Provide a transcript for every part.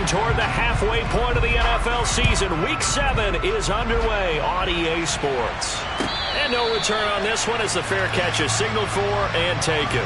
Heading toward the halfway point of the NFL season. Week 7 is underway on EA Sports. And no return on this one as the fair catch is signaled for and taken.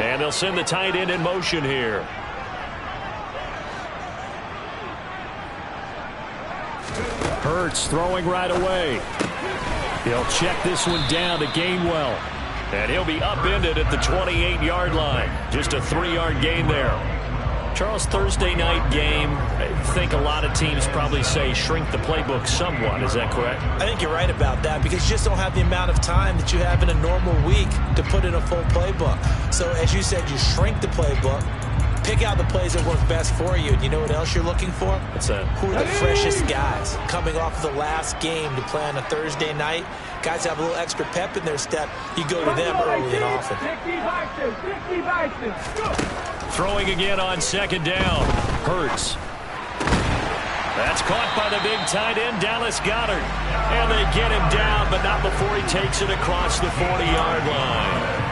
And they'll send the tight end in motion here. Hurts throwing right away. He'll check this one down to Gainwell. And he'll be upended at the 28-yard line. Just a 3-yard gain there. Charles, Thursday night game, I think a lot of teams probably say shrink the playbook somewhat. Is that correct? I think you're right about that because you just don't have the amount of time that you have in a normal week to put in a full playbook. So as you said, you shrink the playbook, pick out the plays that work best for you. And you know what else you're looking for? What's that? Who are the freshest guys coming off of the last game to play on a Thursday night? Guys have a little extra pep in their step. You go to them early and often. Throwing again on second down. Hurts. That's caught by the big tight end, Dallas Goedert. And they get him down, but not before he takes it across the 40-yard line.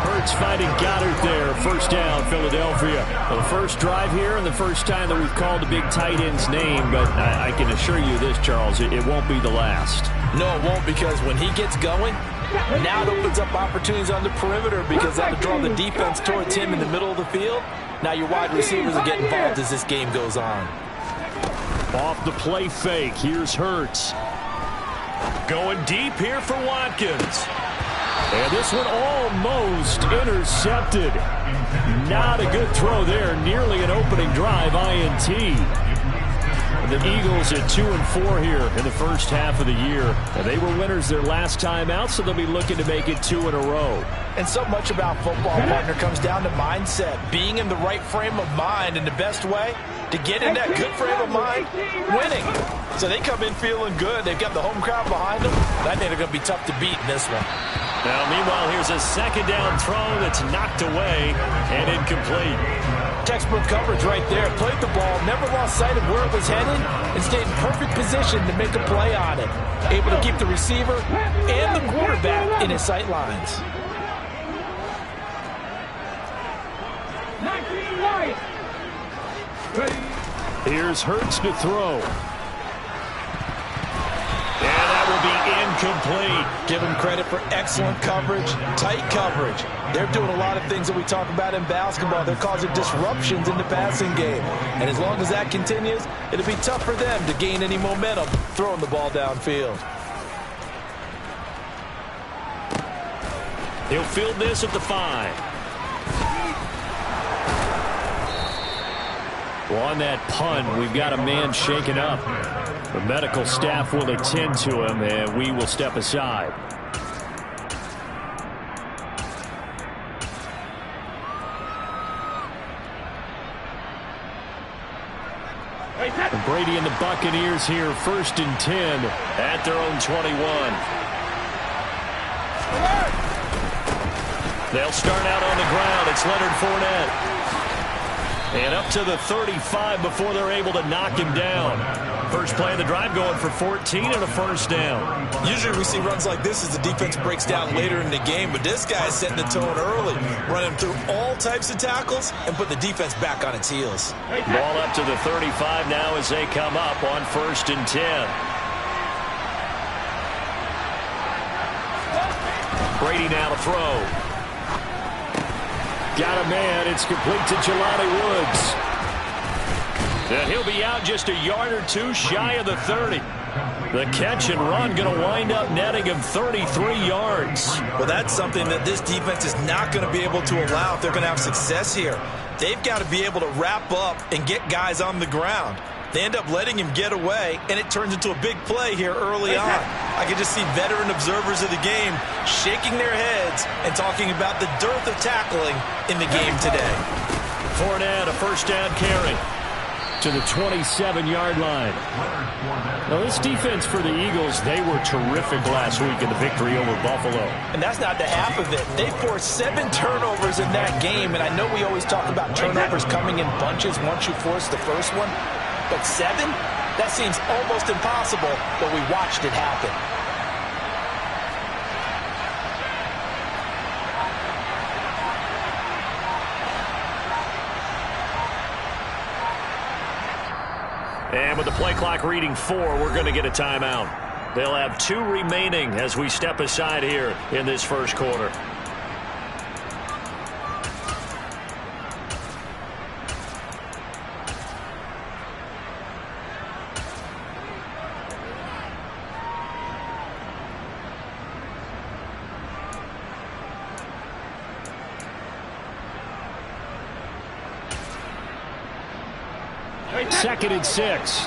Hurts fighting Goedert there. First down, Philadelphia. Well, the first drive here and the first time that we've called the big tight end's name, but I can assure you this, Charles, it won't be the last. No, it won't, because when he gets going, now it opens up opportunities on the perimeter because that'll draw the defense towards him in the middle of the field. Now your wide receivers will get involved as this game goes on. Off the play fake, here's Hurts. Going deep here for Watkins. And this one almost intercepted. Not a good throw there. Nearly an opening drive, INT. The Eagles at 2-4 here in the first half of the year. And they were winners their last time out, so they'll be looking to make it 2 in a row. And so much about football, partner, comes down to mindset. Being in the right frame of mind, and the best way to get in that good frame of mind, winning. So they come in feeling good. They've got the home crowd behind them. I think they're going to be tough to beat in this one. Now, meanwhile, here's a second down throw that's knocked away and incomplete. Textbook coverage right there. Played the ball, never lost sight of where it was headed, and stayed in perfect position to make a play on it. Able to keep the receiver and the quarterback in his sight lines. Here's Hurts to throw. And that will be incomplete. Give him credit for excellent coverage, tight coverage. They're doing a lot of things that we talk about in basketball. They're causing disruptions in the passing game. And as long as that continues, it'll be tough for them to gain any momentum throwing the ball downfield. He'll field this at the 5. Well, on that punt, we've got a man shaken up. The medical staff will attend to him, and we will step aside. And Brady and the Buccaneers here, 1st and 10 at their own 21. They'll start out on the ground. It's Leonard Fournette. And up to the 35 before they're able to knock him down. First play of the drive going for 14 and a first down. Usually we see runs like this as the defense breaks down later in the game, but this guy's setting the tone early, running through all types of tackles and put the defense back on its heels. Ball up to the 35 now as they come up on 1st and 10. Brady now to throw. Got a man. It's complete to Jelani Woods. And he'll be out just a yard or two shy of the 30. The catch and run going to wind up netting him 33 yards. Well, that's something that this defense is not going to be able to allow if they're going to have success here. They've got to be able to wrap up and get guys on the ground. They end up letting him get away, and it turns into a big play here early on. I can just see veteran observers of the game shaking their heads and talking about the dearth of tackling in the game today. Fournette, a first down carry. to the 27-yard line. Now, this defense for the Eagles, they were terrific last week in the victory over Buffalo. And that's not the half of it. They forced 7 turnovers in that game, and I know we always talk about turnovers coming in bunches once you force the first one, but 7? That seems almost impossible, but we watched it happen. And with the play clock reading 4, we're going to get a timeout. They'll have 2 remaining as we step aside here in this first quarter. Second and 6.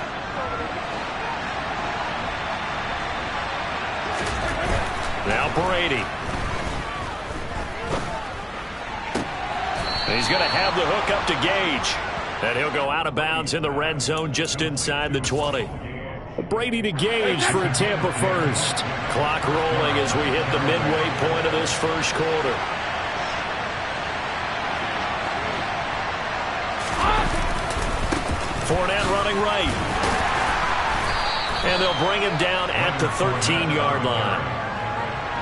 Now Brady. And he's going to have the hook up to Gage. And he'll go out of bounds in the red zone just inside the 20. Brady to Gage for a Tampa first. Clock rolling as we hit the midway point of this first quarter. Fournette running right. And they'll bring him down at the 13-yard line.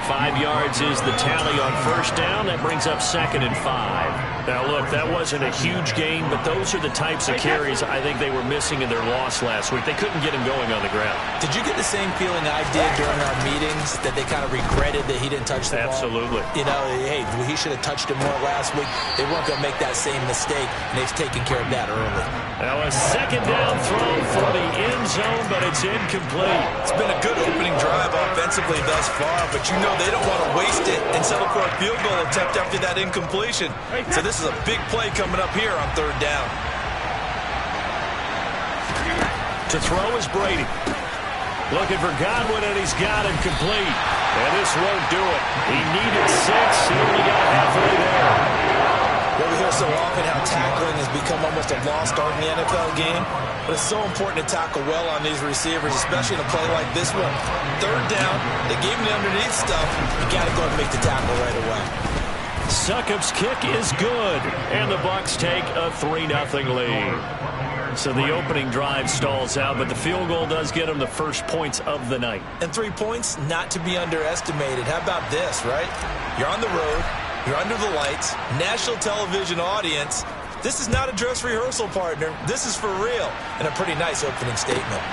5 yards is the tally on first down. That brings up 2nd and 5. Now, look, that wasn't a huge gain, but those are the types of carries I think they were missing in their loss last week. They couldn't get him going on the ground. Did you get the same feeling I did during our meetings, that they kind of regretted that he didn't touch the ball? Absolutely. You know, hey, he should have touched it more last week. They weren't going to make that same mistake, and they've taken care of that early. Now a second down throw for the end zone, but it's incomplete. It's been a good opening drive offensively thus far, but you know they don't want to waste it and settle for a field goal attempt after that incompletion. So this is a big play coming up here on 3rd down. To throw is Brady. Looking for Godwin, and he's got him complete. And this won't do it. He needed 6. He only got halfway there. Well, we hear so often how tackling has become almost a lost art in the NFL game, but it's so important to tackle well on these receivers, especially in a play like this one. 3rd down, they gave him the underneath stuff. You got to go and make the tackle right away. Succop's kick is good, and the Bucs take a 3-0 lead. So the opening drive stalls out, but the field goal does get them the first points of the night. And 3 points, not to be underestimated. How about this, right? You're on the road. You're under the lights, national television audience. This is not a dress rehearsal, partner. This is for real, and a pretty nice opening statement.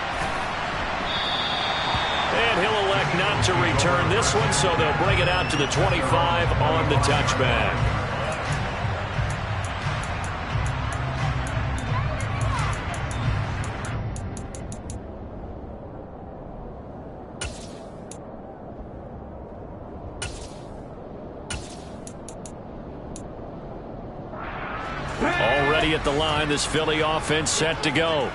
And he'll elect not to return this one, so they'll bring it out to the 25 on the touchback. Already at the line, this Philly offense set to go.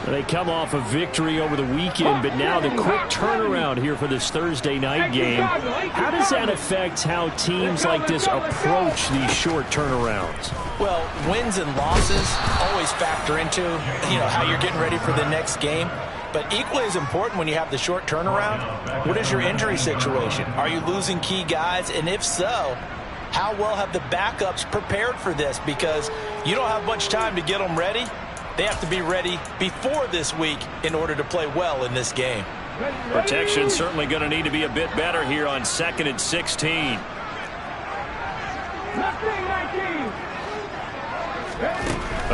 They come off a victory over the weekend, but now the quick turnaround here for this Thursday night game. How does that affect how teams like this approach these short turnarounds? Well, wins and losses always factor into, how you're getting ready for the next game. But equally as important when you have the short turnaround, what is your injury situation? Are you losing key guys? And if so, how well have the backups prepared for this? Because you don't have much time to get them ready. They have to be ready before this week in order to play well in this game. Protection certainly going to need to be a bit better here on 2nd and 16.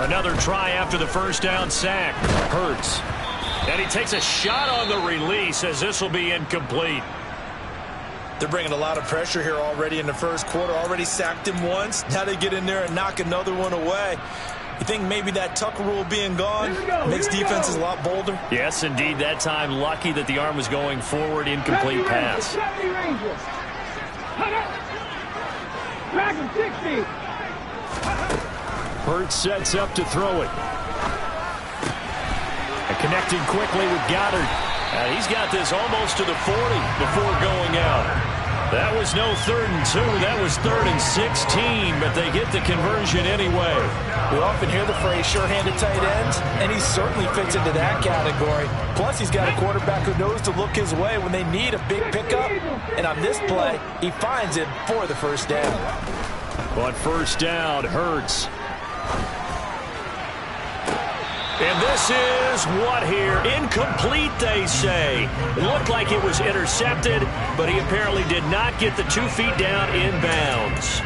Another try after the first down sack. Hurts. And he takes a shot on the release as this will be incomplete. They're bringing a lot of pressure here already in the first quarter. Already sacked him once. Now they get in there and knock another one away. You think maybe that Tucker rule being gone makes defenses a lot bolder? Yes, indeed. That time, lucky that the arm was going forward. Incomplete pass. Hurts sets up to throw it. And connecting quickly with Goddard. And he's got this almost to the 40 before going out. That was no 3rd and 2. That was 3rd and 16, but they get the conversion anyway. We often hear the phrase sure-handed tight ends, and he certainly fits into that category. Plus, he's got a quarterback who knows to look his way when they need a big pickup. And on this play, he finds it for the first down. On first down, Hurts. And this is what here? Incomplete, they say. It looked like it was intercepted, but he apparently did not get the 2 feet down in bounds.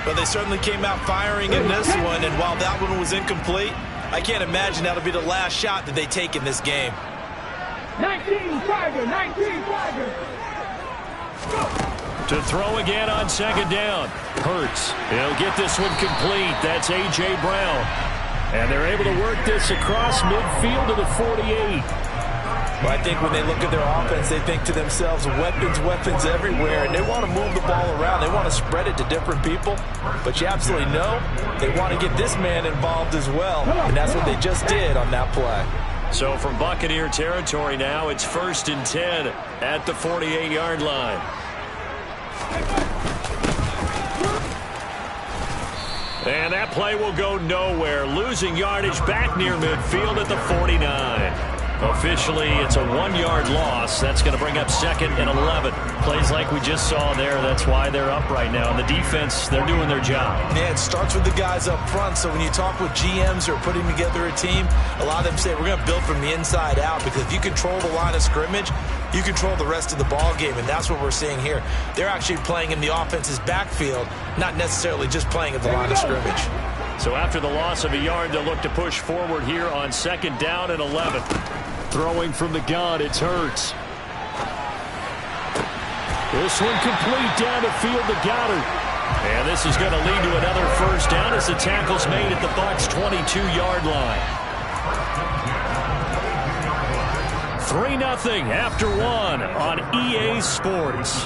But they certainly came out firing in this one, and while that one was incomplete, I can't imagine that'll be the last shot that they take in this game. 19 Tiger, 19 Tiger. To throw again on second down. Hurts. He'll get this one complete. That's A.J. Brown. And they're able to work this across midfield to the 48. Well, I think when they look at their offense, they think to themselves, weapons everywhere, and they want to move the ball around. They want to spread it to different people, but you absolutely know they want to get this man involved as well, and that's what they just did on that play. So from Buccaneer territory now, it's 1st and 10 at the 48-yard line. And that play will go nowhere, losing yardage back near midfield at the 49. Officially, it's a 1-yard loss. That's going to bring up 2nd and 11. Plays like we just saw there. That's why they're up right now. And the defense, they're doing their job. Yeah, it starts with the guys up front. So when you talk with GMs who are putting together a team, a lot of them say we're going to build from the inside out, because if you control the line of scrimmage, you control the rest of the ball game, and that's what we're seeing here. They're actually playing in the offense's backfield, not necessarily just playing at the line of scrimmage. So after the loss of a yard, they'll look to push forward here on 2nd down and 11. Throwing from the gun, it's Hurts. This one complete down the field to Goddard. And this is going to lead to another first down as the tackle's made at the Bucs' 22-yard line. 3-0 after 1 on EA Sports.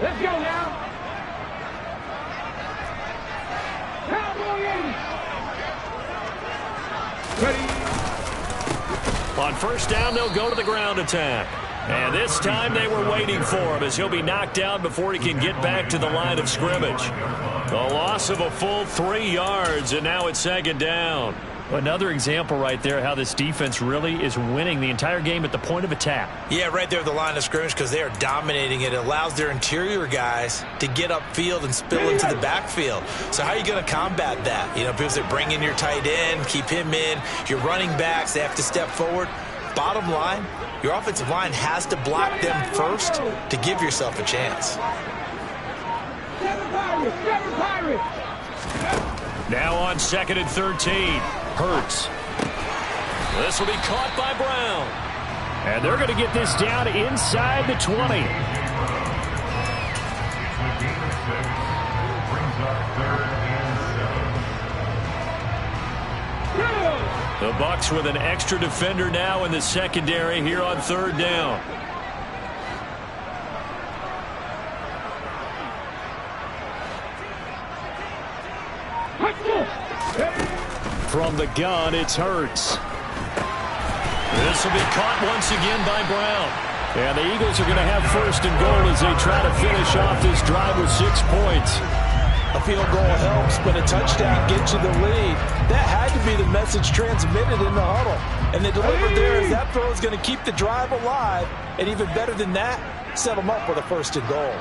Let's go now. Ready. On first down, they'll go to the ground attack. And this time they were waiting for him, as he'll be knocked down before he can get back to the line of scrimmage. The loss of a full 3 yards, and now it's 2nd down. Another example right there how this defense really is winning the entire game at the point of attack. Yeah, right there at the line of scrimmage, because they are dominating it. It allows their interior guys to get upfield and spill into the backfield. So how are you going to combat that? You know, people say bring in your tight end, keep him in. Your running backs, they have to step forward. Bottom line, your offensive line has to block them first to give yourself a chance. Seven Pirates. Now on 2nd and 13. Hurts. This will be caught by Brown. And they're going to get this down inside the 20. The Bucs with an extra defender now in the secondary here on 3rd down. From the gun, it's Hurts. This will be caught once again by Brown. And the Eagles are going to have 1st and goal as they try to finish off this drive with 6 points. A field goal helps, but a touchdown gets you the lead. That had to be the message transmitted in the huddle. And they delivered there as that throw is going to keep the drive alive. And even better than that, set them up with a 1st and goal.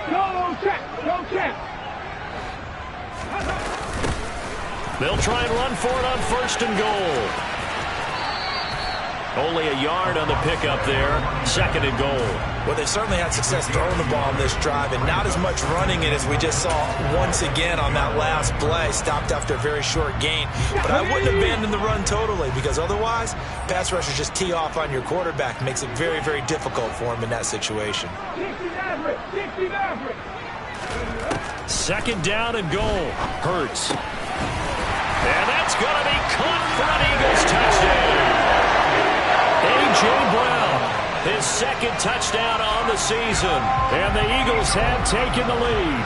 Go check. Go check. They'll try and run for it on 1st and goal. Only a yard on the pickup there. 2nd and goal. Well, they certainly had success throwing the ball on this drive, and not as much running it as we just saw once again on that last play. Stopped after a very short gain. But I wouldn't abandon the run totally, because otherwise, pass rushers just tee off on your quarterback. Makes it very, very difficult for him in that situation. 2nd down and goal. Hurts. And that's going to be caught for an Eagles touchdown. A.J. Brown His second touchdown on the season. And the Eagles have taken the lead.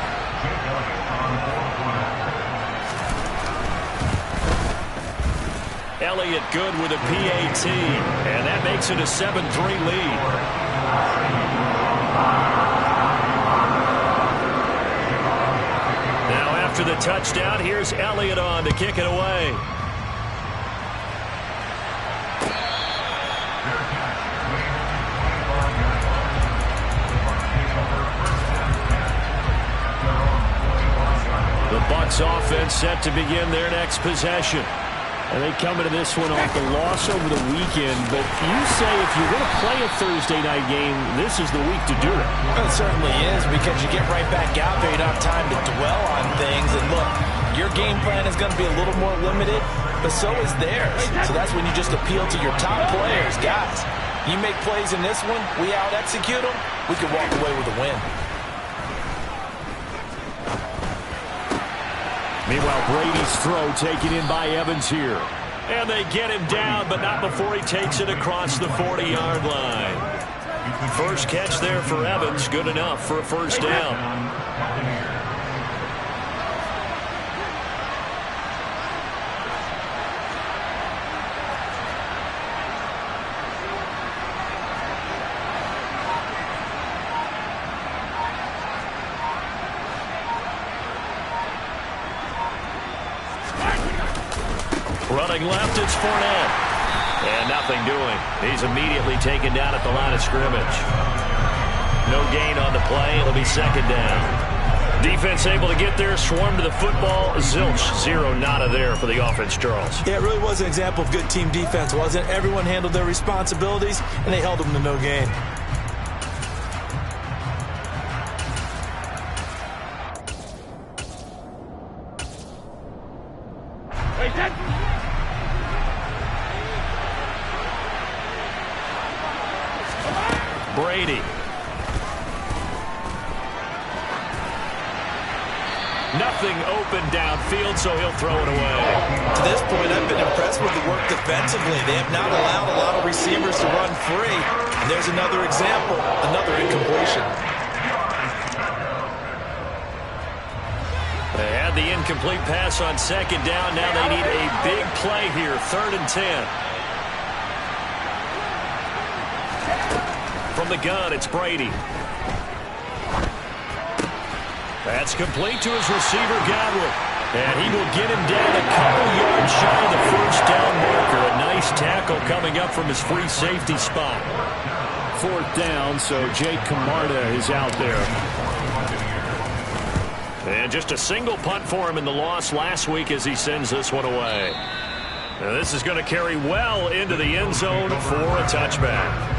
Elliott good with a PAT. And that makes it a 7-3 lead. Now after the touchdown, here's Elliott on to kick it away. The Bucs offense set to begin their next possession. And they come into this one off the loss over the weekend. But you say if you're going to play a Thursday night game, this is the week to do it. Well, it certainly is, because you get right back out there. You don't have time to dwell on things. And look, your game plan is going to be a little more limited, but so is theirs. So that's when you just appeal to your top players. Guys, you make plays in this one, we out-execute them, we can walk away with a win. Meanwhile, Brady's throw taken in by Evans here. And they get him down, but not before he takes it across the 40-yard line. First catch there for Evans, good enough for a first down. Running left, it's Fournette. And nothing doing. He's immediately taken down at the line of scrimmage. No gain on the play. It'll be second down. Defense able to get there, swarm to the football. Zilch, zero nada there for the offense, Charles. Yeah, it really was an example of good team defense, wasn't it? Everyone handled their responsibilities, and they held them to no gain. Brady. Nothing open downfield, so he'll throw it away. To this point, I've been impressed with the work defensively. They have not allowed a lot of receivers to run free. And there's another example, another incompletion. They had the incomplete pass on second down. Now they need a big play here, 3rd and 10. From the gun, it's Brady. That's complete to his receiver, Godwin. And he will get him down a couple yards shy of the first down marker. A nice tackle coming up from his free safety spot. 4th down, so Jake Camarda is out there. And just a single punt for him in the loss last week as he sends this one away. Now this is going to carry well into the end zone for a touchback.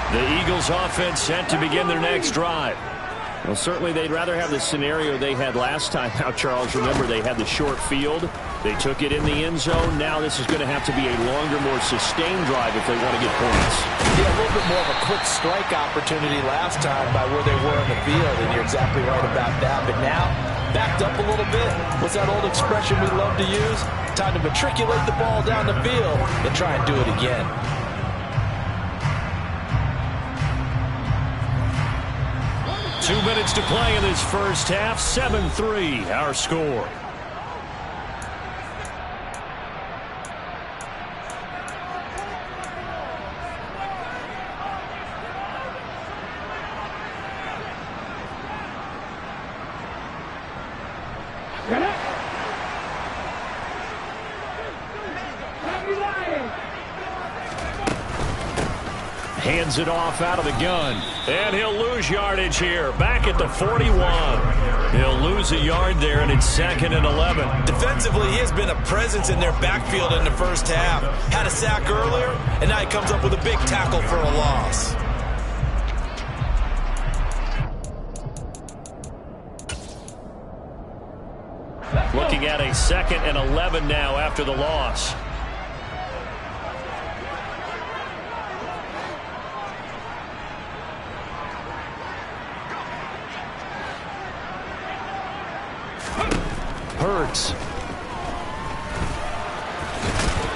The Eagles offense set to begin their next drive. Well, certainly they'd rather have the scenario they had last time. Now, Charles, remember they had the short field. They took it in the end zone. Now this is going to have to be a longer, more sustained drive if they want to get points. Yeah, a little bit more of a quick strike opportunity last time by where they were in the field, and you're exactly right about that. But now, backed up a little bit. What's that old expression we love to use? Time to matriculate the ball down the field and try and do it again. 2 minutes to play in this first half. 7-3, our score. Hands it off out of the gun. And he'll lose yardage here. Back at the 41. He'll lose a yard there, and it's 2nd and 11. Defensively, he has been a presence in their backfield in the first half. Had a sack earlier, and now he comes up with a big tackle for a loss. Looking at a 2nd and 11 now after the loss. Hurts.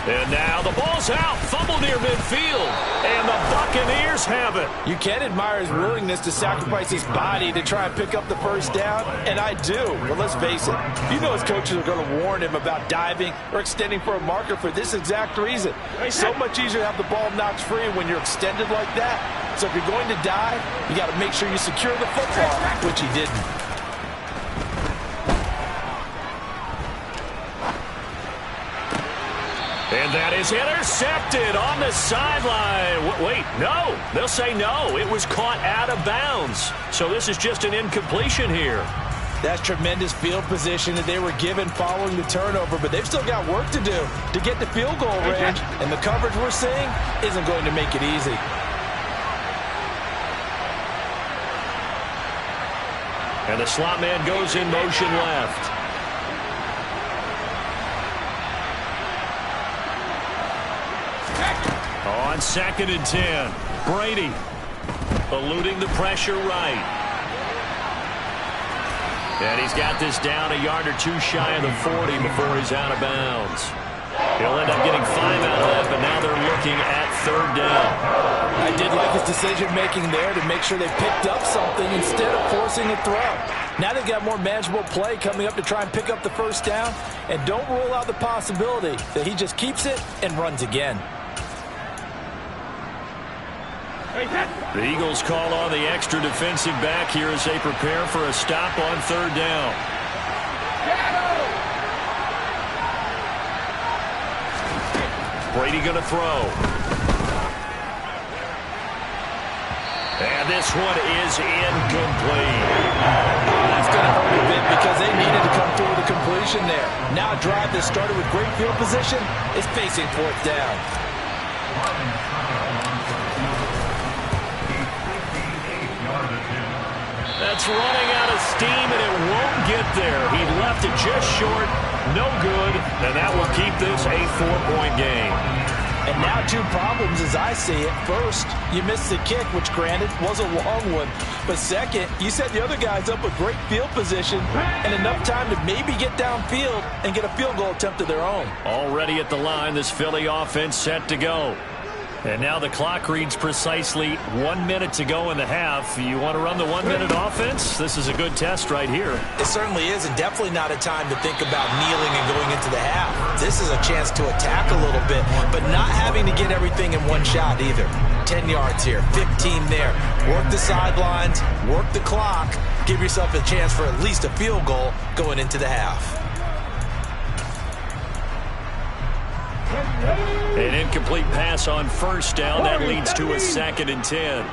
And now the ball's out. Fumble near midfield. And the Buccaneers have it. You can admire his willingness to sacrifice his body to try and pick up the first down, and I do. But let's face it, you know his coaches are going to warn him about diving or extending for a marker for this exact reason. So much easier to have the ball knocked free when you're extended like that. So if you're going to dive, you got to make sure you secure the football, which he didn't. And that is intercepted on the sideline. Wait, no. They'll say no. It was caught out of bounds. So this is just an incompletion here. That's tremendous field position that they were given following the turnover, but they've still got work to do to get the field goal range, and the coverage we're seeing isn't going to make it easy. And the slot man goes in motion left. On 2nd and 10, Brady eluding the pressure right. And he's got this down a yard or two shy of the 40 before he's out of bounds. He'll end up getting 5 out of that, but now they're looking at 3rd down. I did like his decision-making there to make sure they picked up something instead of forcing a throw. Now they've got more manageable play coming up to try and pick up the first down, and don't rule out the possibility that he just keeps it and runs again. The Eagles call on the extra defensive back here as they prepare for a stop on 3rd down. Brady going to throw. And this one is incomplete. That's going to hurt a bit because they needed to come through with a completion there. Now a drive that started with great field position is facing 4th down. That's running out of steam, and it won't get there. He left it just short. No good, and that will keep this a 4-point game. And now 2 problems as I see it. First, you missed the kick, which granted was a long one. But second, you set the other guys up with great field position and enough time to maybe get downfield and get a field goal attempt of their own. Already at the line, this Philly offense set to go. And now the clock reads precisely 1 minute to go in the half. You want to run the 1-minute offense? This is a good test right here. It certainly is, and definitely not a time to think about kneeling and going into the half. This is a chance to attack a little bit, but not having to get everything in one shot either. 10 yards here, 15 there. Work the sidelines, work the clock. Give yourself a chance for at least a field goal going into the half. An incomplete pass on 1st down. That leads to a 2nd and 10.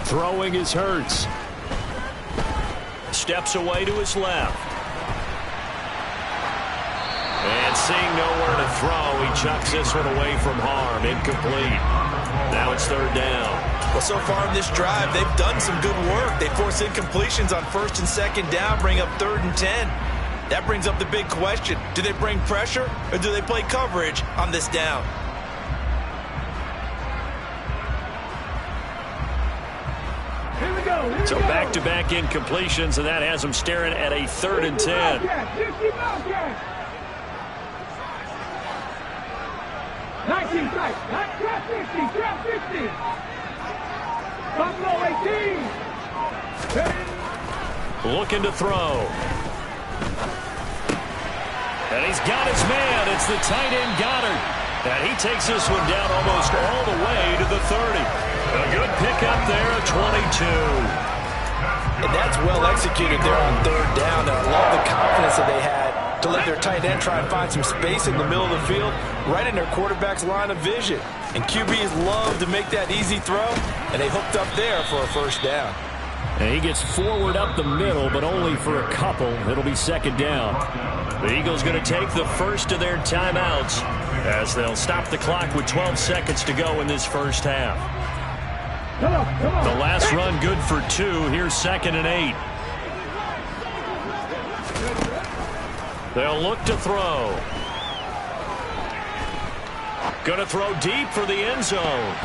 Throwing is Hurts. Steps away to his left. And seeing nowhere to throw, he chucks this one away from harm. Incomplete. Now it's 3rd down. Well, so far in this drive, they've done some good work. They force incompletions on 1st and 2nd down, bring up 3rd and 10. That brings up the big question. Do they bring pressure or do they play coverage on this down? Here we go. So back-to-back incompletions, and that has them staring at a 3rd and 10. 19 strikes. Trap 50. Trap 50. Buffalo 18. Looking to throw. And he's got his man. It's the tight end Goddard. And he takes this one down almost all the way to the 30. A good pickup there at 22. And that's well executed there on 3rd down. And I love the confidence that they had to let their tight end try and find some space in the middle of the field, right in their quarterback's line of vision. And QBs love to make that easy throw, and they hooked up there for a 1st down. And he gets forward up the middle, but only for a couple. It'll be 2nd down. The Eagles going to take the first of their timeouts as they'll stop the clock with 12 seconds to go in this 1st half. Come on. The last run good for 2. Here's 2nd and 8. They'll look to throw. Going to throw deep for the end zone.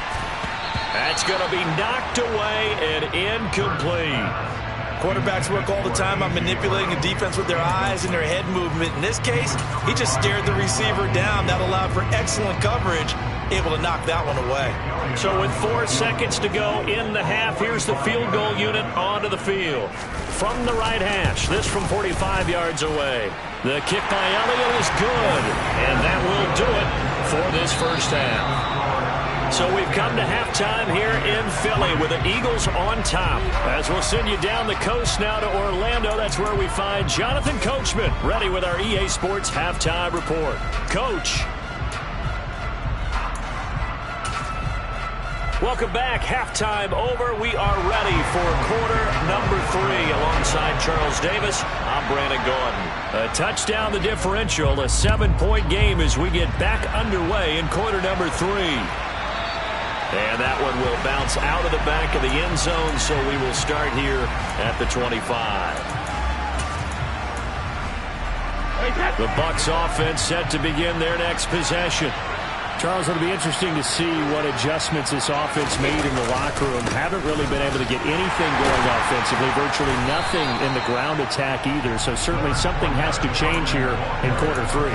That's going to be knocked away and incomplete. Quarterbacks work all the time on manipulating the defense with their eyes and their head movement. In this case, he just stared the receiver down. That allowed for excellent coverage, able to knock that one away. So with 4 seconds to go in the half, here's the field goal unit onto the field. From the right hash, this from 45 yards away. The kick by Elliott is good, and that will do it for this first half. So we've come to halftime here in Philly with the Eagles on top. As we'll send you down the coast now to Orlando, that's where we find Jonathan Coachman ready with our EA Sports Halftime Report. Coach. Welcome back. Halftime over. We are ready for quarter number 3 alongside Charles Davis. I'm Brandon Gaudin. A touchdown the differential, a 7-point game as we get back underway in quarter number 3. And that one will bounce out of the back of the end zone, so we will start here at the 25. The Bucs offense set to begin their next possession. Charles, it'll be interesting to see what adjustments this offense made in the locker room. Haven't really been able to get anything going offensively, virtually nothing in the ground attack either. So certainly something has to change here in quarter 3.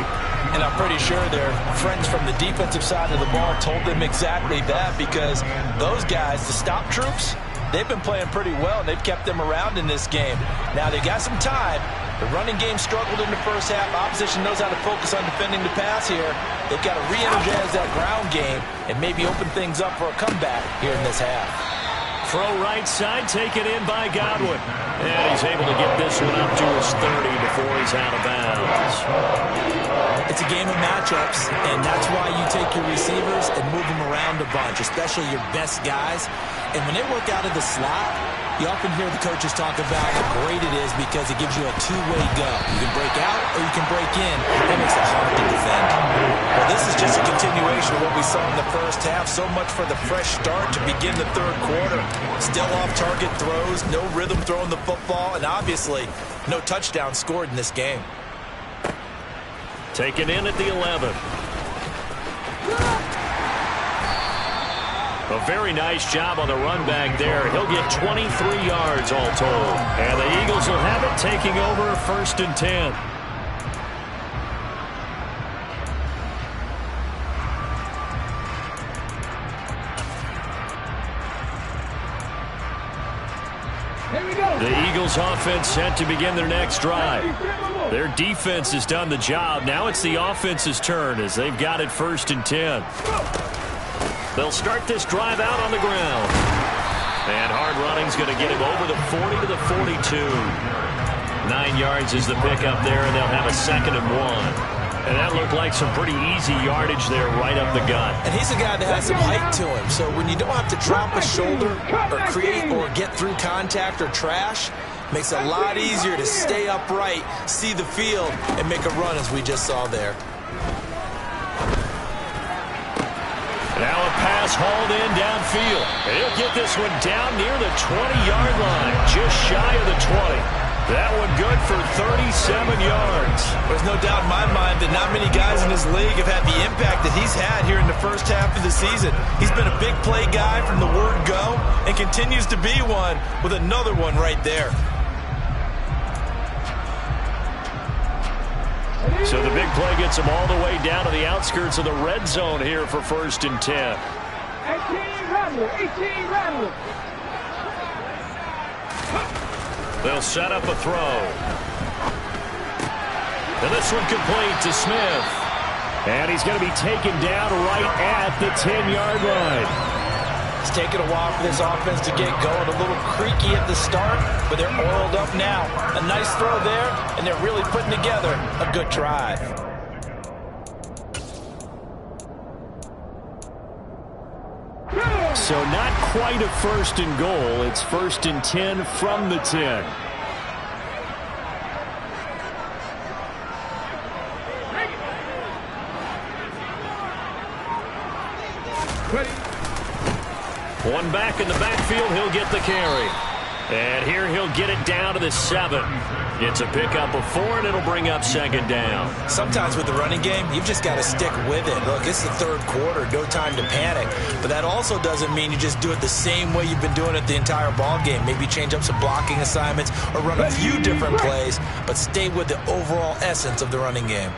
And I'm pretty sure their friends from the defensive side of the ball told them exactly that, because those guys, the stop troops, they've been playing pretty well. They've kept them around in this game. Now they got some time. The running game struggled in the first half. Opposition knows how to focus on defending the pass here. They've got to re-energize that ground game and maybe open things up for a comeback here in this half. Throw right side, taken in by Godwin. And he's able to get this one up to his 30 before he's out of bounds. It's a game of matchups, and that's why you take your receivers and move them around a bunch, especially your best guys. And when they work out of the slot, you often hear the coaches talk about how great it is because it gives you a two-way go. You can break out or you can break in. That makes it hard to defend. Well, this is just a continuation of what we saw in the first half. So much for the fresh start to begin the third quarter. Still off-target throws, no rhythm throwing the football, and obviously no touchdown scored in this game. Taken in at the 11. A very nice job on the run back there. He'll get 23 yards all told. And the Eagles will have it, taking over 1st and 10. The Eagles offense set to begin their next drive. Their defense has done the job. Now it's the offense's turn as they've got it 1st and 10. They'll start this drive out on the ground. And hard running's going to get him over the 40 to the 42. 9 yards is the pickup there, and they'll have a 2nd and 1. And that looked like some pretty easy yardage there right up the gut. And he's a guy that has some height to him. So when you don't have to drop a shoulder or create or get through contact or trash, makes it a lot easier to stay upright, see the field, and make a run as we just saw there. Now a pass hauled in downfield. And he'll get this one down near the 20-yard line, just shy of the 20. That one good for 37 yards. There's no doubt in my mind that not many guys in this league have had the impact that he's had here in the first half of the season. He's been a big play guy from the word go and continues to be one with another one right there. So the big play gets him all the way down to the outskirts of the red zone here for 1st and 10. 18 Rattler. They'll set up a throw. And this one complete to Smith. And he's going to be taken down right at the 10-yard line. It's taken a while for this offense to get going. A little creaky at the start, but they're oiled up now. A nice throw there, and they're really putting together a good drive. So not quite a 1st and goal. It's 1st and 10 from the 10. One back in the backfield, he'll get the carry. And here he'll get it down to the 7. It's a pickup of 4, and it'll bring up second down. Sometimes with the running game, you've just got to stick with it. Look, it's the third quarter, no time to panic. But that also doesn't mean you just do it the same way you've been doing it the entire ball game. Maybe change up some blocking assignments or run a few different plays, but stay with the overall essence of the running game.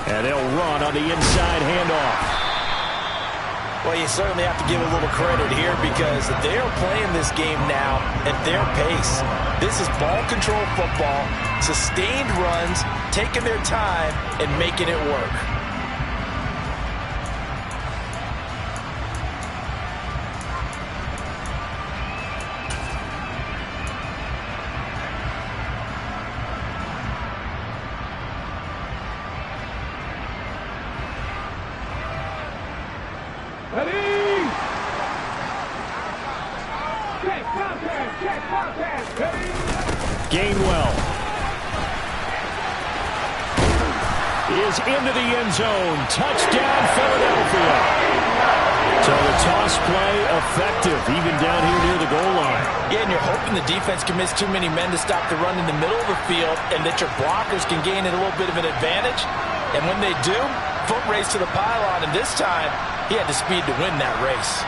And they'll run on the inside handoff. Well, you certainly have to give a little credit here because they are playing this game now at their pace. This is ball control football, sustained runs, taking their time, and making it work. Gainwell is into the end zone. Touchdown, Philadelphia. So the toss play effective, even down here near the goal line. Yeah, and you're hoping the defense commits too many men to stop the run in the middle of the field and that your blockers can gain a little bit of an advantage. And when they do, foot race to the pylon, and this time he had the speed to win that race.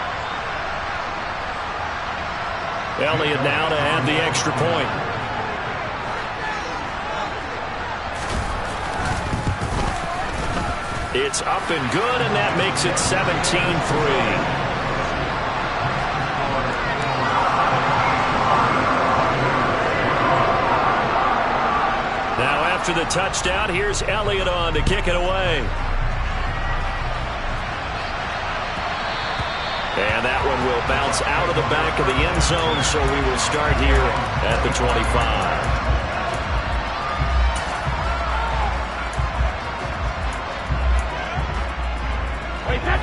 Elliott now to have the extra point. It's up and good, and that makes it 17-3. Now after the touchdown, here's Elliott on to kick it away. And that one will bounce out of the back of the end zone, so we will start here at the 25.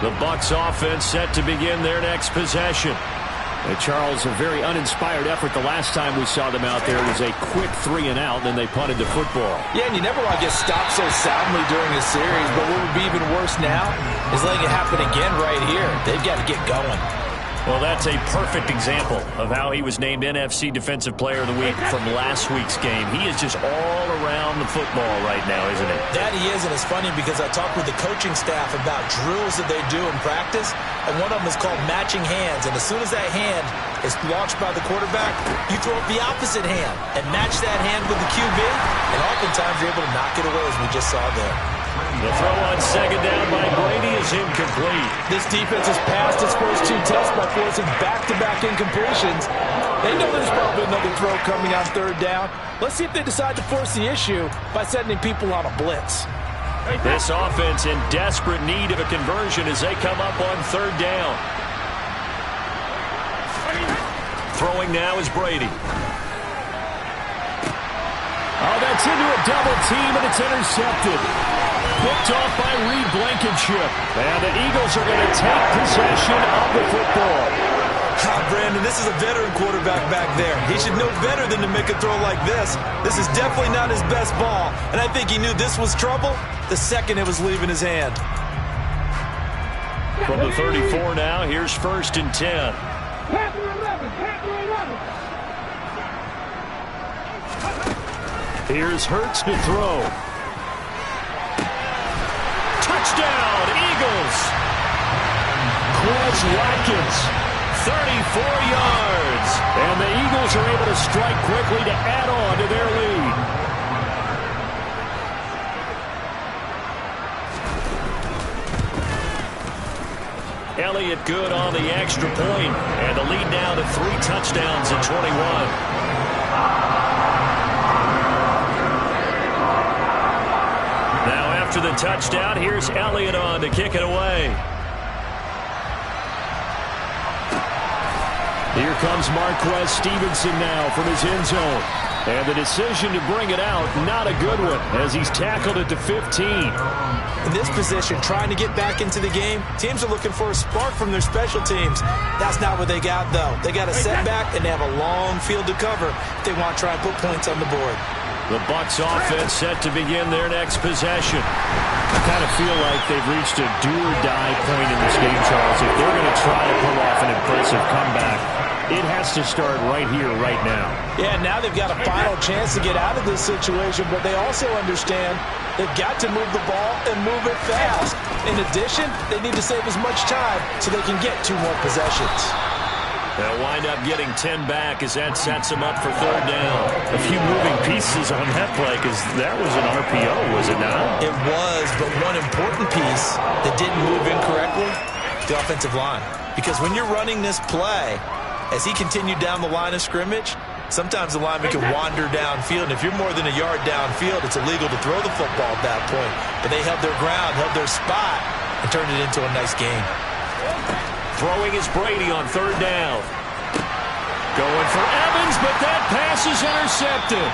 The Bucs offense set to begin their next possession. And Charles, a very uninspired effort the last time we saw them out there. It was a quick 3-and-out, and then they punted the football. Yeah, and you never want to get stopped so soundly during a series, but what would be even worse now is letting it happen again right here. They've got to get going. Well, that's a perfect example of how he was named NFC Defensive Player of the Week from last week's game. He is just all around the football right now, isn't he? That he is, and it's funny because I talked with the coaching staff about drills that they do in practice, and one of them is called matching hands. And as soon as that hand is launched by the quarterback, you throw up the opposite hand and match that hand with the QB, and oftentimes you're able to knock it away, as we just saw there. The throw on second down by Brady is incomplete. This defense has passed its first 2 tests by forcing back-to-back incompletions. They know there's probably another throw coming on third down. Let's see if they decide to force the issue by sending people on a blitz. This offense in desperate need of a conversion as they come up on third down. Throwing now is Brady. Oh, that's into a double team, and it's intercepted. Picked off by Reed Blankenship. And the Eagles are going to take possession of the football. Brandon, this is a veteran quarterback back there. He should know better than to make a throw like this. This is definitely not his best ball. And I think he knew this was trouble the second it was leaving his hand. From the 34 now, here's 1st and 10. Here's Hurts to throw. Touchdown, Eagles! Quez Watkins, 34 yards. And the Eagles are able to strike quickly to add on to their lead. Elliott good on the extra point. And the lead now to 3 touchdowns at 21. After the touchdown, here's Elliott on to kick it away. Here comes Marquez Stevenson now from his end zone. And the decision to bring it out, not a good one, as he's tackled it to 15. In this position, trying to get back into the game, teams are looking for a spark from their special teams. That's not what they got, though. They got a setback, and they have a long field to cover if they want to try and put points on the board. The Bucs offense set to begin their next possession. I kind of feel like they've reached a do-or-die point in this game, Charles. If they're going to try to pull off an impressive comeback, it has to start right here, right now. Yeah, now they've got a final chance to get out of this situation, but they also understand they've got to move the ball and move it fast. In addition, they need to save as much time so they can get 2 more possessions. They'll wind up getting 10 back as that sets them up for 3rd down. A few moving pieces on that play because that was an RPO, was it not? It was, but one important piece that didn't move incorrectly, the offensive line. Because when you're running this play, as he continued down the line of scrimmage, sometimes the lineman can wander downfield. And if you're more than a yard downfield, it's illegal to throw the football at that point. But they held their ground, held their spot, and turned it into a nice game. Throwing is Brady on 3rd down. Going for Evans, but that pass is intercepted.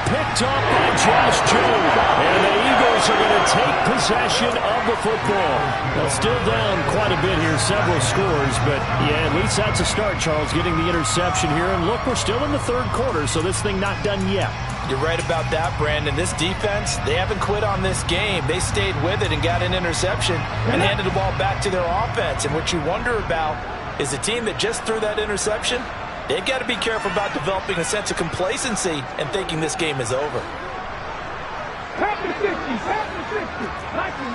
Picked up by Josh Jobe. And the Eagles are going to take possession of the football. Now still down quite a bit here, several scores. But, yeah, at least that's a start, Charles, getting the interception here. And look, we're still in the 3rd quarter, so this thing not done yet. You're right about that, Brandon. This defense, they haven't quit on this game. They stayed with it and got an interception and handed the ball back to their offense. And what you wonder about is a team that just threw that interception, they've got to be careful about developing a sense of complacency and thinking this game is over. Pass to 60, pass to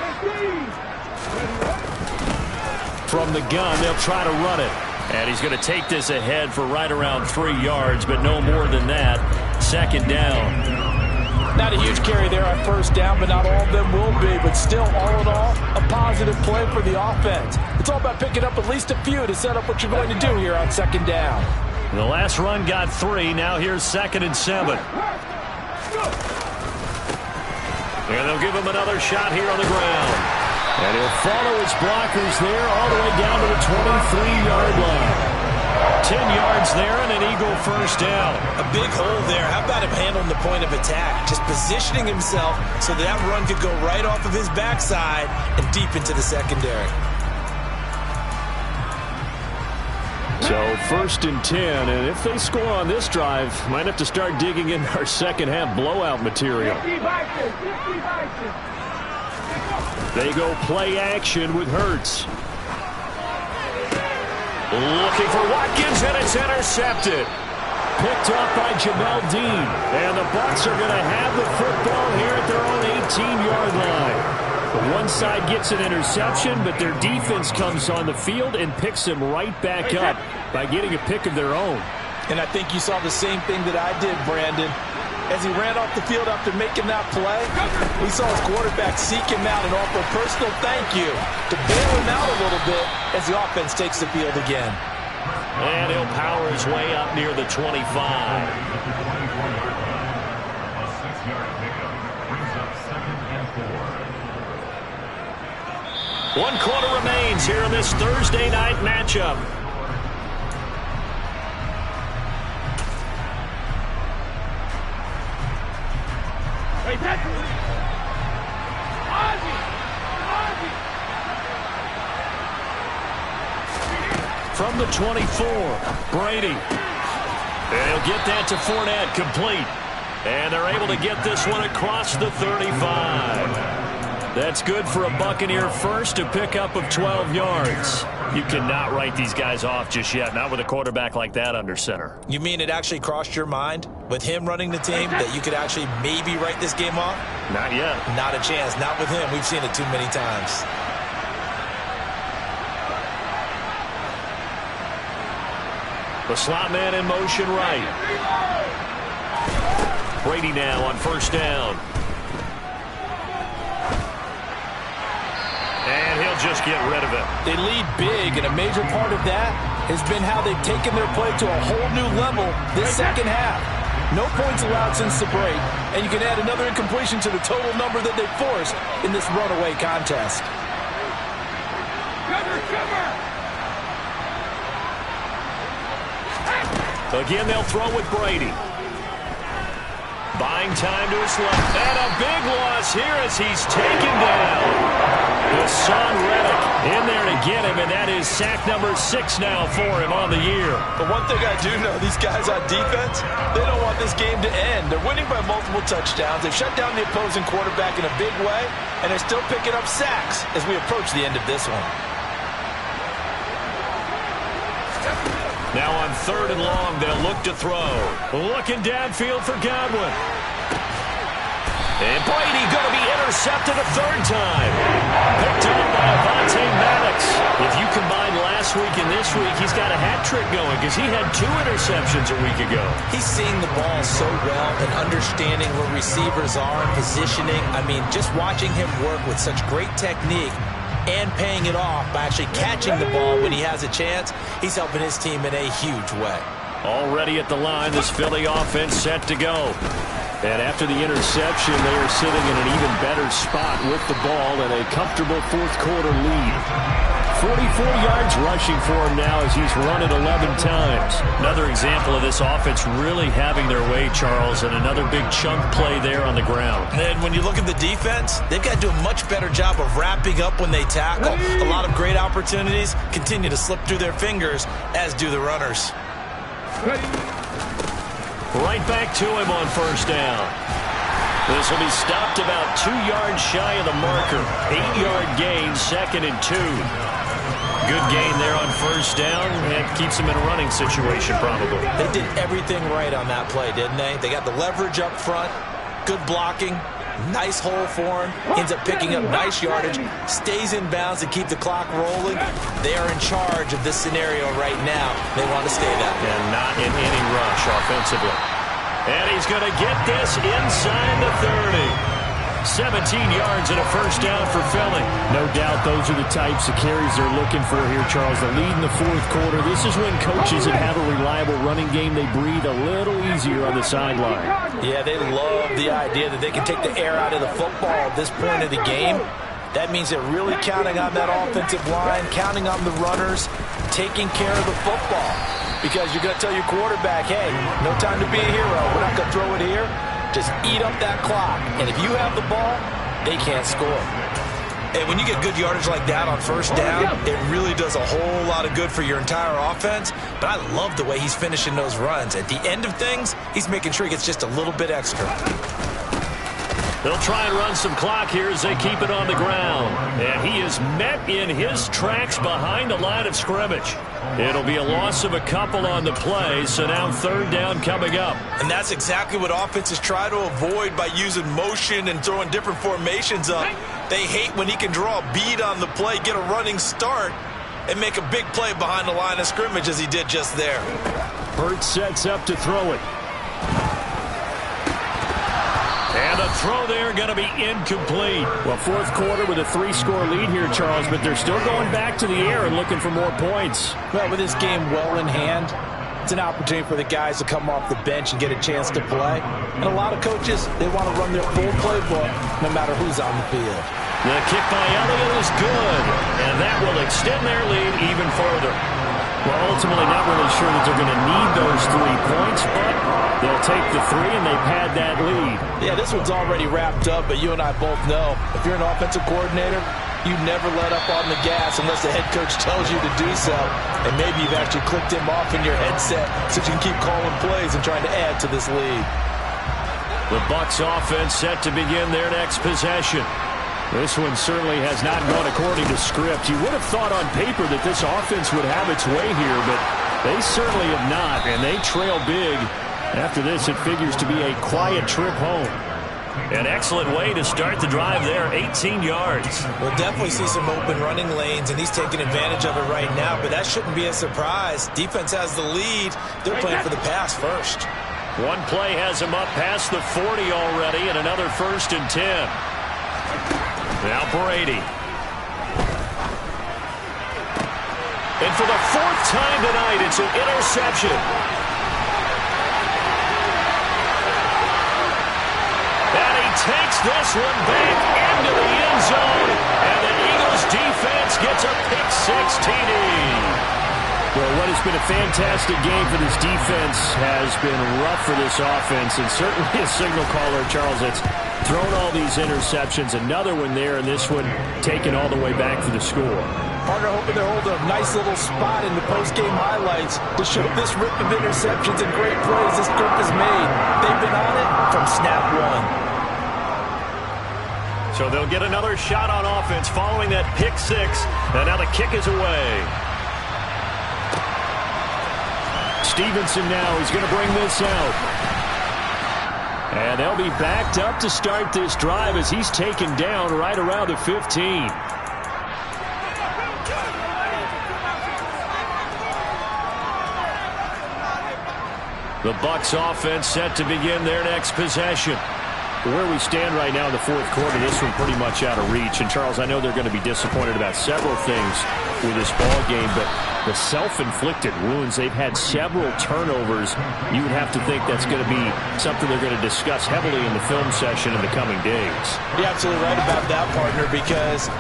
60. From the gun, they'll try to run it. And he's going to take this ahead for right around 3 yards, but no more than that. 2nd down. Not a huge carry there on 1st down, but not all of them will be. But still, all in all, a positive play for the offense. It's all about picking up at least a few to set up what you're going to do here on 2nd down. The last run got 3. Now here's 2nd and 7. And they'll give him another shot here on the ground. And he'll follow his blockers there all the way down to the 23-yard line. 10 yards there and an Eagle 1st down. A big hole there. How about him handling the point of attack? Just positioning himself so that run could go right off of his backside and deep into the secondary. So 1st and 10, and if they score on this drive, might have to start digging in our second half blowout material. They go play action with Hurts. Looking for Watkins, and it's intercepted. Picked up by Jamel Dean. And the Bucs are going to have the football here at their own 18-yard line. The one side gets an interception, but their defense comes on the field and picks them right back up by getting a pick of their own. And I think you saw the same thing that I did, Brandon. As he ran off the field after making that play, we saw his quarterback seek him out and offer a personal thank you to bail him out a little bit as the offense takes the field again. And he'll power his way up near the 25. One quarter remains here in this Thursday night matchup. From the 24, Brady. And he'll get that to Fournette, complete. And they're able to get this one across the 35. That's good for a Buccaneer first, to pick up of 12 yards. You cannot write these guys off just yet, not with a quarterback like that under center. You mean it actually crossed your mind with him running the team that you could actually maybe write this game off? Not yet. Not a chance. Not with him. We've seen it too many times. The slot man in motion right. Brady now on 1st down. And he'll just get rid of it. They lead big, and a major part of that has been how they've taken their play to a whole new level this second half. No points allowed since the break, and you can add another incompletion to the total number that they forced in this runaway contest. Again, they'll throw with Brady. Buying time to his left. And a big loss here as he's taken down. Hassan Reddick in there to get him, and that is sack number 6 now for him on the year. But one thing I do know, these guys on defense, they don't want this game to end. They're winning by multiple touchdowns. They've shut down the opposing quarterback in a big way, and they're still picking up sacks as we approach the end of this one. Now on 3rd and long, they'll look to throw. Looking downfield for Godwin. And Brady going to be intercepted a 3rd time. Picked up by Avonte Maddox. If you combine last week and this week, he's got a hat trick going because he had 2 interceptions a week ago. He's seeing the ball so well and understanding where receivers are and positioning. I mean, just watching him work with such great technique and paying it off by actually catching the ball when he has a chance, he's helping his team in a huge way. Already at the line, this Philly offense set to go. And after the interception, they are sitting in an even better spot with the ball and a comfortable 4th quarter lead. 44 yards rushing for him now as he's run it 11 times. Another example of this offense really having their way, Charles, and another big chunk play there on the ground. And when you look at the defense, they've got to do a much better job of wrapping up when they tackle. A lot of great opportunities continue to slip through their fingers, as do the runners. Right back to him on 1st down. This will be stopped about 2 yards shy of the marker. 8-yard gain, 2nd and 2. Good gain there on 1st down. And keeps him in a running situation, probably. They did everything right on that play, didn't they? They got the leverage up front, good blocking, nice hole for him, ends up picking up nice yardage, stays in bounds to keep the clock rolling. They are in charge of this scenario right now. They want to stay that way. And not in any rush offensively. And he's going to get this inside the 30. 17 yards and a 1st down for Philly. No doubt those are the types of carries they're looking for here, Charles. The lead in the 4th quarter. This is when coaches that have a reliable running game, they breathe a little easier on the sideline. Yeah, they love the idea that they can take the air out of the football at this point of the game. That means they're really counting on that offensive line, counting on the runners, taking care of the football. Because you're going to tell your quarterback, hey, no time to be a hero. We're not going to throw it here. Just eat up that clock. And if you have the ball, they can't score. And when you get good yardage like that on 1st down, it really does a whole lot of good for your entire offense. But I love the way he's finishing those runs. At the end of things, he's making sure he gets just a little bit extra. They'll try and run some clock here as they keep it on the ground. And he is met in his tracks behind the line of scrimmage. It'll be a loss of a couple on the play, so now 3rd down coming up. And that's exactly what offenses try to avoid by using motion and throwing different formations up. They hate when he can draw a bead on the play, get a running start, and make a big play behind the line of scrimmage as he did just there. Hurts sets up to throw it. And a throw there going to be incomplete. Well, 4th quarter with a 3-score lead here, Charles, but they're still going back to the air and looking for more points. Well, with this game well in hand, it's an opportunity for the guys to come off the bench and get a chance to play. And a lot of coaches, they want to run their full playbook no matter who's on the field. The kick by Elliott is good, and that will extend their lead even further. Well, ultimately not really sure that they're going to need those 3 points, but they'll take the 3 and they pad that lead. Yeah, this one's already wrapped up, but you and I both know if you're an offensive coordinator, you never let up on the gas unless the head coach tells you to do so. And maybe you've actually clicked him off in your headset so you can keep calling plays and trying to add to this lead. The Bucs offense set to begin their next possession. This one certainly has not gone according to script. You would have thought on paper that this offense would have its way here, but they certainly have not, and they trail big. After this, it figures to be a quiet trip home. An excellent way to start the drive there, 18 yards. We'll definitely see some open running lanes, and he's taking advantage of it right now, but that shouldn't be a surprise. Defense has the lead. They're playing for the pass first. One play has him up past the 40 already, and another 1st and 10. Now Brady. And for the 4th time tonight, it's an interception. And he takes this one back into the end zone. And the Eagles defense gets a pick-6 TD. Well, what has been a fantastic game for this defense has been rough for this offense, and certainly a signal caller, Charles, that's thrown all these interceptions. Another one there, and this one taken all the way back for the score. Partner hoping they're holding a nice little spot in the post-game highlights to show this rip of interceptions and great plays this group has made. They've been on it from snap one. So they'll get another shot on offense following that pick six, and now the kick is away. Stevenson now, he's going to bring this out. And they'll be backed up to start this drive as he's taken down right around the 15. The Bucs offense set to begin their next possession. Where we stand right now in the fourth quarter, this one pretty much out of reach. And, Charles, I know they're going to be disappointed about several things with this ball game, but the self-inflicted wounds, they've had several turnovers. You would have to think that's going to be something they're going to discuss heavily in the film session in the coming days. You're absolutely right about that, partner, because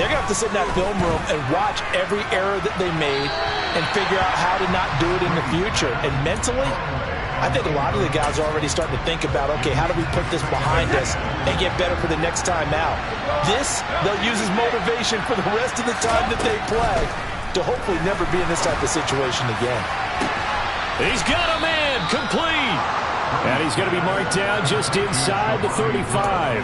they're going to have to sit in that film room and watch every error that they made and figure out how to not do it in the future. And mentally, I think a lot of the guys are already starting to think about, okay, how do we put this behind us and get better for the next time out? This, they'll use as motivation for the rest of the time that they play to hopefully never be in this type of situation again. He's got a man, complete. And he's going to be marked down just inside the 35.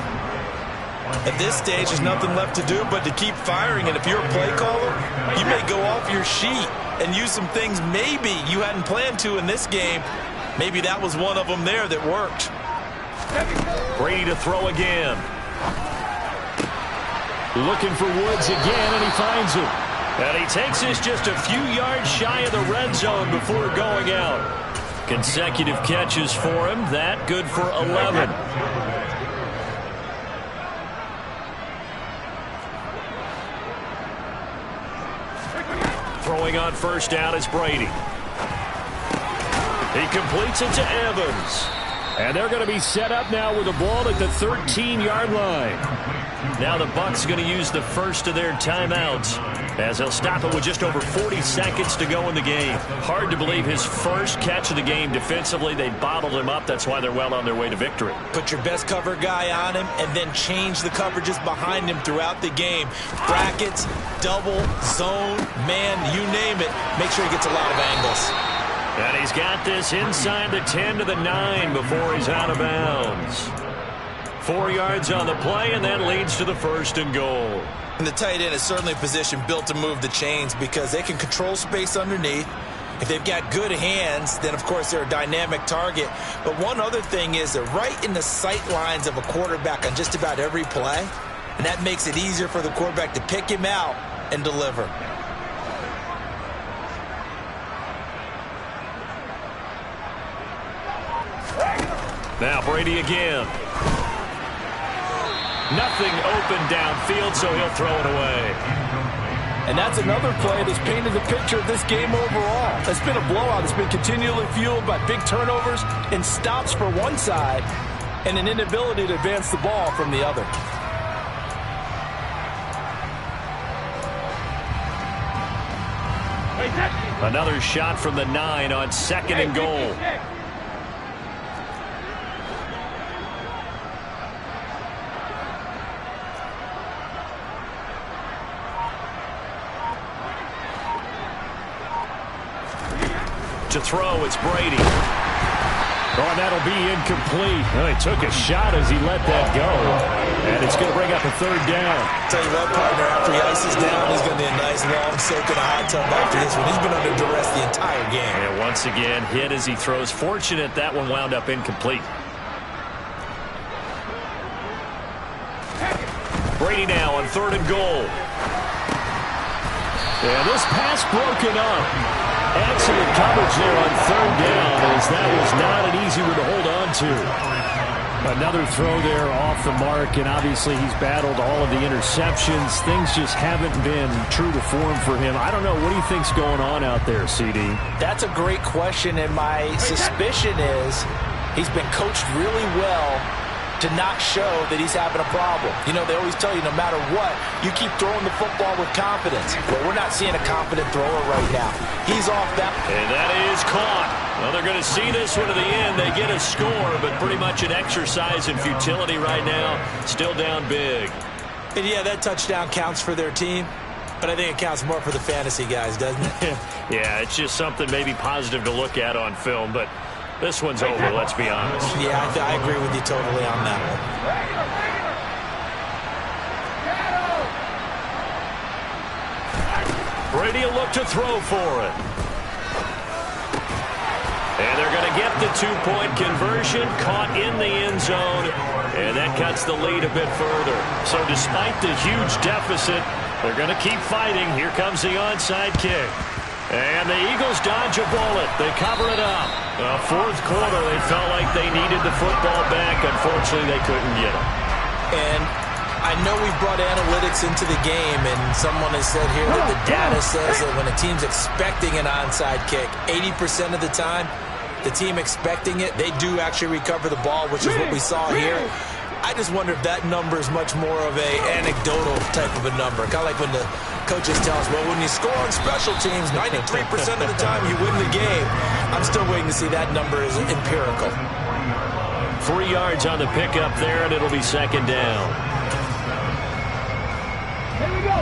At this stage, there's nothing left to do but to keep firing. And if you're a play caller, you may go off your sheet and use some things maybe you hadn't planned to in this game. Maybe that was one of them there that worked. Brady to throw again. Looking for Woods again, and he finds him. And he takes this just a few yards shy of the red zone before going out. Consecutive catches for him. That good for 11. Throwing on first down is Brady. He completes it to Evans. And they're going to be set up now with the ball at the 13-yard line. Now the Bucs going to use the first of their timeouts as they'll stop it with just over 40 seconds to go in the game. Hard to believe his first catch of the game defensively. They bottled him up. That's why they're well on their way to victory. Put your best cover guy on him and then change the coverages behind him throughout the game. Brackets, double, zone, man, you name it. Make sure he gets a lot of angles. And he's got this inside the 10 to the 9 before he's out of bounds. 4 yards on the play, and that leads to the first and goal. And the tight end is certainly a position built to move the chains because they can control space underneath. If they've got good hands, then, of course, they're a dynamic target. But one other thing is they're right in the sight lines of a quarterback on just about every play, and that makes it easier for the quarterback to pick him out and deliver. Now Brady again. Nothing open downfield, so he'll throw it away. And that's another play that's painted the picture of this game overall. It's been a blowout. It's been continually fueled by big turnovers and stops for one side and an inability to advance the ball from the other. Another shot from the 9 on second and goal. To throw, it's Brady. Oh, and that'll be incomplete. Well, he took a shot as he let that go. And it's going to bring up a third down. Tell you what, partner, after he ices down, he's going to need a nice long soak in a hot tub after this one. He's been under duress the entire game. And once again, hit as he throws. Fortunate that one wound up incomplete. Brady now on third and goal. And this pass broken up. Excellent coverage there on third down, as that was not an easy one to hold on to. Another throw there off the mark, and obviously he's battled all of the interceptions. Things just haven't been true to form for him. I don't know. What do you think's going on out there, CD? That's a great question, and my suspicion is he's been coached really well to not show that he's having a problem. You know, they always tell you no matter what, you keep throwing the football with confidence. Well, we're not seeing a confident thrower right now. He's off that. And that is caught. Well, they're going to see this one to the end. They get a score, but pretty much an exercise in futility right now. Still down big. And yeah, that touchdown counts for their team, but I think it counts more for the fantasy guys, doesn't it? Yeah, it's just something maybe positive to look at on film, but this one's over, let's be honest. Yeah, I agree with you totally on that one. Brady will look to throw for it. And they're going to get the two-point conversion, caught in the end zone, and that cuts the lead a bit further. So despite the huge deficit, they're going to keep fighting. Here comes the onside kick. And the Eagles dodge a bullet. They cover it up. Fourth quarter, they felt like they needed the football back. Unfortunately, they couldn't get it. And I know we've brought analytics into the game, and someone has said here that the data says that when a team's expecting an onside kick, 80% of the time, the team expecting it, they do actually recover the ball, which is what we saw here. I just wonder if that number is much more of a anecdotal type of a number. Kind of like when the coaches tell us, well, when you score on special teams, 93% of the time you win the game. I'm still waiting to see that number is empirical. 3 yards on the pickup there, and it'll be second down. Here we go.